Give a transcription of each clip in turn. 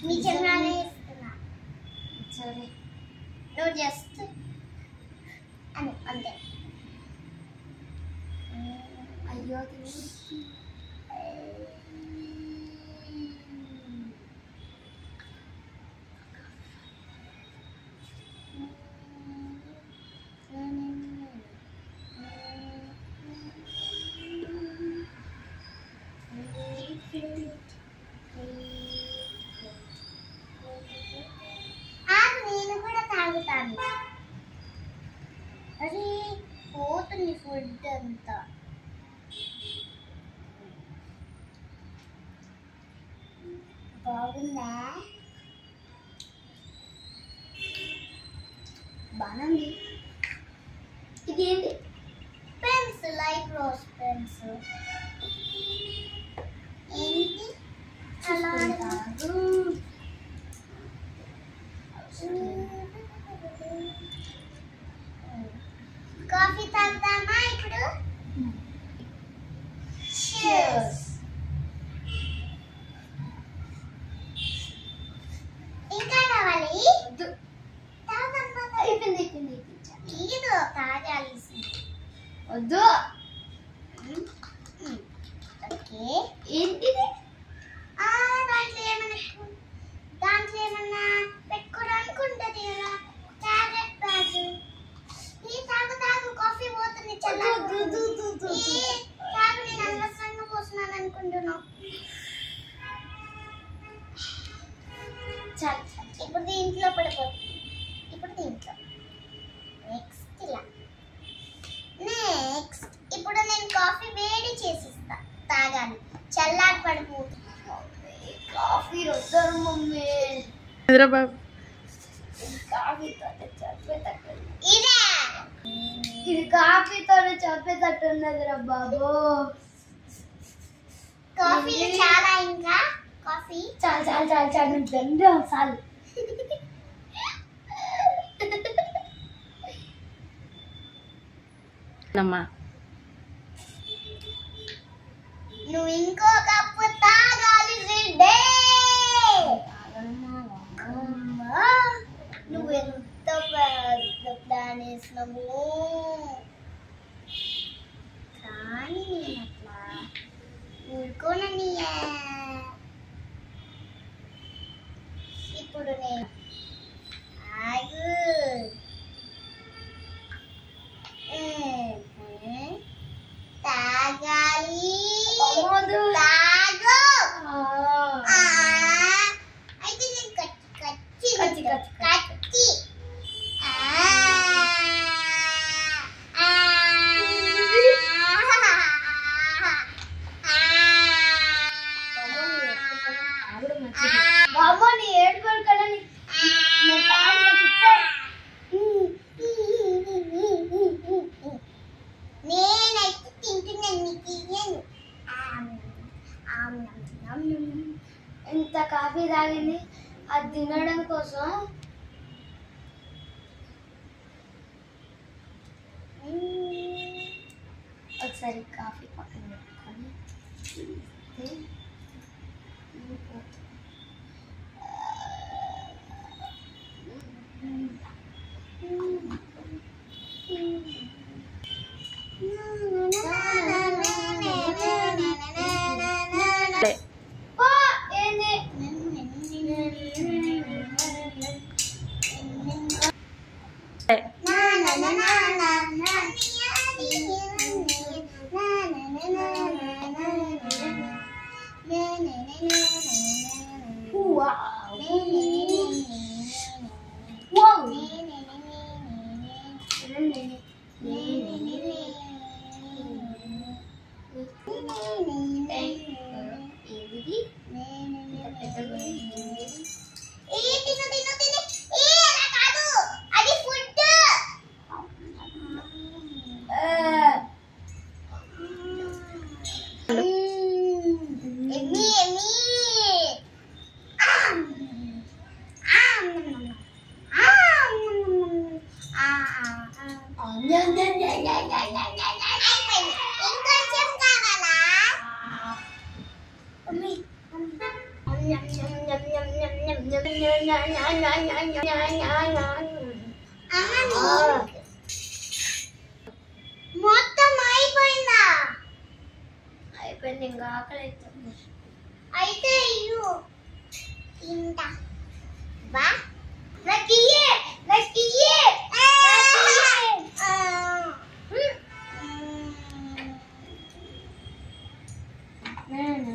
నిజంగానే ఇస్తున్నా. సరే నువ్వు జస్ట్ అంతే. అయ్యో నేను కూడా తాగుతాను. అరే పోతుంది ఫుడ్ అంతా. బాగుందా? బాగుంది. ఇది ఏంటి? Pens, light rose pens. ఏంటి అలా కాఫీ తాగుతామా ఇప్పుడు? Cheers. ఇంకా కావాలి? అయిపోయింది. లేదు తాగాలి. వద్దు. ఓకే ఏంటిది? దాంట్లో ఏమన్నా పెట్టుకోవడానికి ఉంటుంది కదా, క్యారెట్ బ్యాగ్. తాగు కాఫీ పోతుంది. తాగు, నేను అనవసరంగా పోస్తున్నాను అనుకుంటున్నావు. చాలు ఇప్పుడు దీంట్లో పడిపోతుంది. ఇప్పుడు దీంట్లో నెక్స్ట్ ఇప్పుడు నేను కాఫీ వేడి చేసిస్తా, తాగాలి. చల్లారి పడిపోతుంది. కాఫీ వద్దారు మమ్మీ. ఇది కాఫీతోనే చంపేటట్టున్నదిరా బాబు. కాఫీ చాలా ఇంకా కాఫీ చాలు దండం చాలు. నువ్వు ఇంకో కప్పు తాగాలి. రెడ్డే నువ్వు ఎంత పెద్ద ప్లాన్ వేసినావు. కానీ నేను అట్లా ఊరుకోనని. ఇప్పుడు నేను ఆగు. తాగాలి. తాగు. అయితే నేను కచ్చి బాబు నీ ఏడుకోడు కదా. నేనైతే తింటున్నాను, నీకు ఇయ్యను. ఇంత కాఫీ తాగింది అది తినడం కోసం. ఒకసారి కాఫీ పక్కన పెట్టుకొని మొత్తం అయిపోయిందా? అయిపోయింది, ఇంకా ఆకలి అవుతుంది. అయితే ఇయ్యు తింటా. బా నాకు ఇయ్యే, నాకు ఇయ్యే.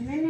నేను